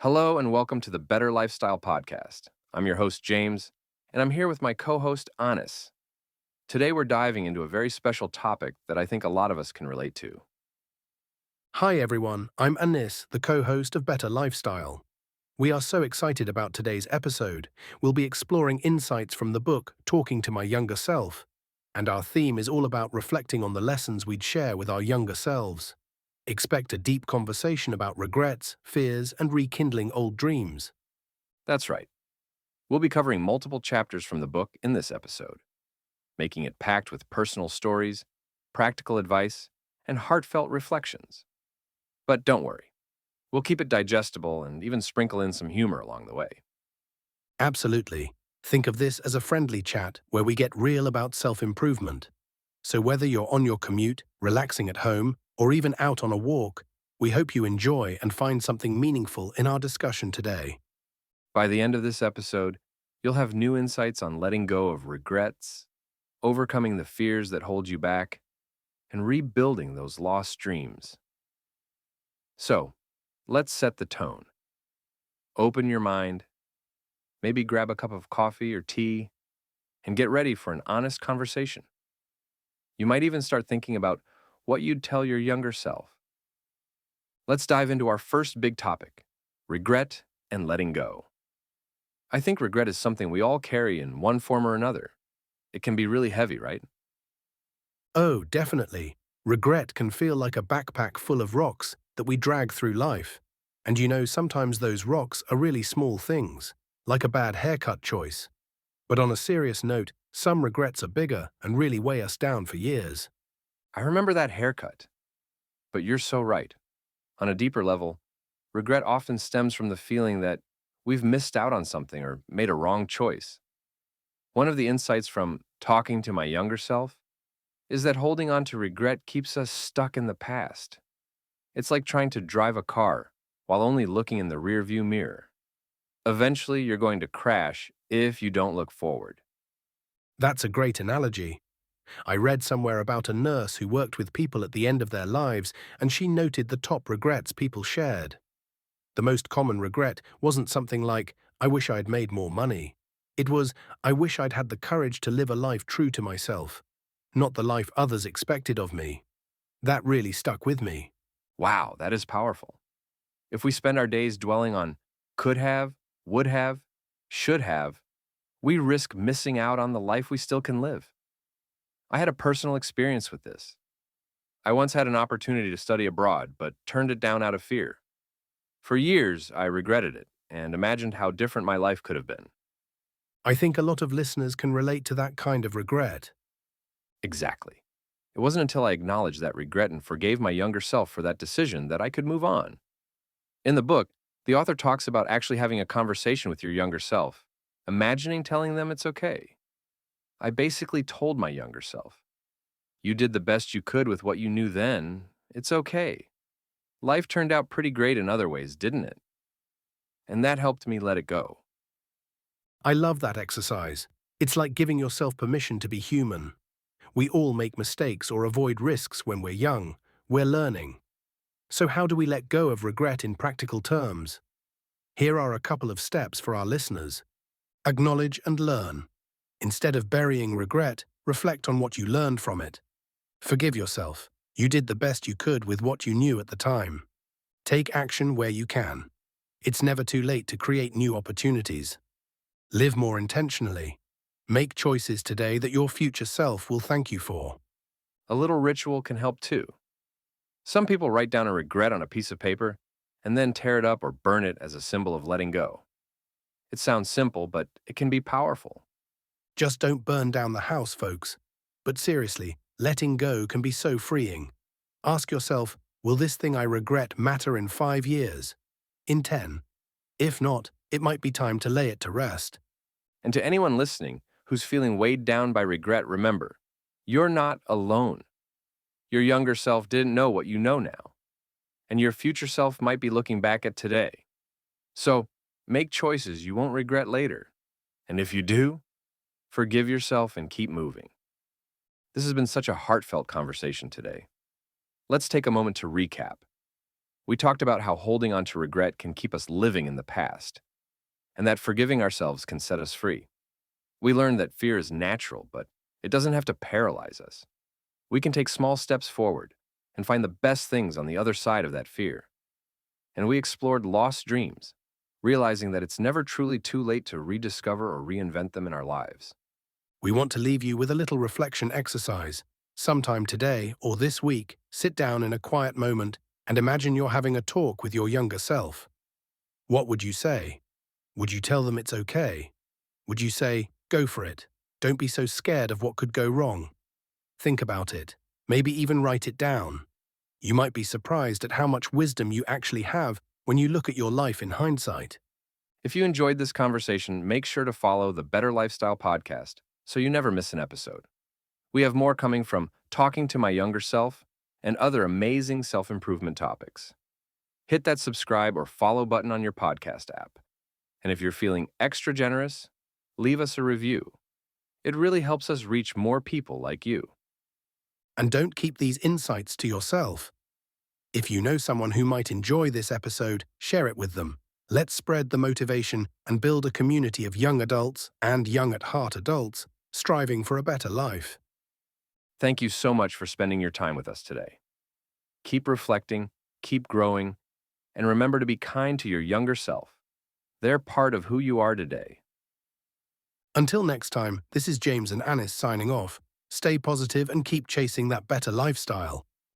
Hello and welcome to the Better Lifestyle Podcast. I'm your host, James, and I'm here with my co host, Anis. Today, we're diving into a very special topic that I think a lot of us can relate to. Hi everyone, I'm Anis, the co-host of Better Lifestyle. We are so excited about today's episode. We'll be exploring insights from the book Talking to My Younger Self, and our theme is all about reflecting on the lessons we'd share with our younger selves. Expect a deep conversation about regrets, fears, and rekindling old dreams. That's right, we'll be covering multiple chapters from the book in this episode, making it packed with personal stories, practical advice, and heartfelt reflections. But don't worry, we'll keep it digestible and even sprinkle in some humor along the way. Absolutely. Think of this as a friendly chat where we get real about self-improvement. So whether you're on your commute, relaxing at home, or even out on a walk, we hope you enjoy and find something meaningful in our discussion today. By the end of this episode, you'll have new insights on letting go of regrets, overcoming the fears that hold you back, and rebuilding those lost dreams. So, let's set the tone. Open your mind, maybe grab a cup of coffee or tea, and get ready for an honest conversation. You might even start thinking about what you'd tell your younger self. Let's dive into our first big topic: regret and letting go. I think regret is something we all carry in one form or another. It can be really heavy, right? Oh, definitely. Regret can feel like a backpack full of rocks that we drag through life. And sometimes those rocks are really small things, like a bad haircut choice. But on a serious note, some regrets are bigger and really weigh us down for years. I remember that haircut, but you're so right. On a deeper level, regret often stems from the feeling that we've missed out on something or made a wrong choice. One of the insights from talking to my younger self is that holding on to regret keeps us stuck in the past. It's like trying to drive a car while only looking in the rearview mirror. Eventually, you're going to crash if you don't look forward. That's a great analogy. I read somewhere about a nurse who worked with people at the end of their lives, and she noted the top regrets people shared. The most common regret wasn't something like, I wish I'd made more money. It was, I wish I'd had the courage to live a life true to myself, not the life others expected of me. That really stuck with me. Wow, that is powerful. If we spend our days dwelling on could have, would have, should have, we risk missing out on the life we still can live. I had a personal experience with this. I once had an opportunity to study abroad, but turned it down out of fear. For years, I regretted it and imagined how different my life could have been. I think a lot of listeners can relate to that kind of regret. Exactly. It wasn't until I acknowledged that regret and forgave my younger self for that decision that I could move on. In the book, the author talks about actually having a conversation with your younger self, imagining telling them it's okay. I basically told my younger self, you did the best you could with what you knew then. It's okay. Life turned out pretty great in other ways, didn't it? And that helped me let it go. I love that exercise. It's like giving yourself permission to be human. We all make mistakes or avoid risks when we're young. We're learning. So how do we let go of regret in practical terms? Here are a couple of steps for our listeners. Acknowledge and learn. Instead of burying regret, reflect on what you learned from it. Forgive yourself. You did the best you could with what you knew at the time. Take action where you can. It's never too late to create new opportunities. Live more intentionally. Make choices today that your future self will thank you for. A little ritual can help too. Some people write down a regret on a piece of paper and then tear it up or burn it as a symbol of letting go. It sounds simple, but it can be powerful. Just don't burn down the house, folks. But seriously, letting go can be so freeing. Ask yourself, will this thing I regret matter in 5 years? In 10? If not, it might be time to lay it to rest. And to anyone listening who's feeling weighed down by regret, remember, you're not alone. Your younger self didn't know what you know now, and your future self might be looking back at today. So, make choices you won't regret later. And if you do, forgive yourself and keep moving. This has been such a heartfelt conversation today. Let's take a moment to recap. We talked about how holding on to regret can keep us living in the past, and that forgiving ourselves can set us free. We learned that fear is natural, but it doesn't have to paralyze us. We can take small steps forward and find the best things on the other side of that fear. And we explored lost dreams, realizing that it's never truly too late to rediscover or reinvent them in our lives. We want to leave you with a little reflection exercise. Sometime today or this week, sit down in a quiet moment and imagine you're having a talk with your younger self. What would you say? Would you tell them it's okay? Would you say, go for it? Don't be so scared of what could go wrong. Think about it. Maybe even write it down. You might be surprised at how much wisdom you actually have when you look at your life in hindsight. If you enjoyed this conversation, make sure to follow the Better Lifestyle podcast so you never miss an episode. We have more coming from talking to my younger self and other amazing self improvement topics. Hit that subscribe or follow button on your podcast app. And if you're feeling extra generous, leave us a review. It really helps us reach more people like you. And don't keep these insights to yourself. If you know someone who might enjoy this episode, share it with them. Let's spread the motivation and build a community of young adults and young at heart adults striving for a better life. Thank you so much for spending your time with us today. Keep reflecting, keep growing, and remember to be kind to your younger self. They're part of who you are today. Until next time, this is James and Anis signing off. Stay positive and keep chasing that better lifestyle.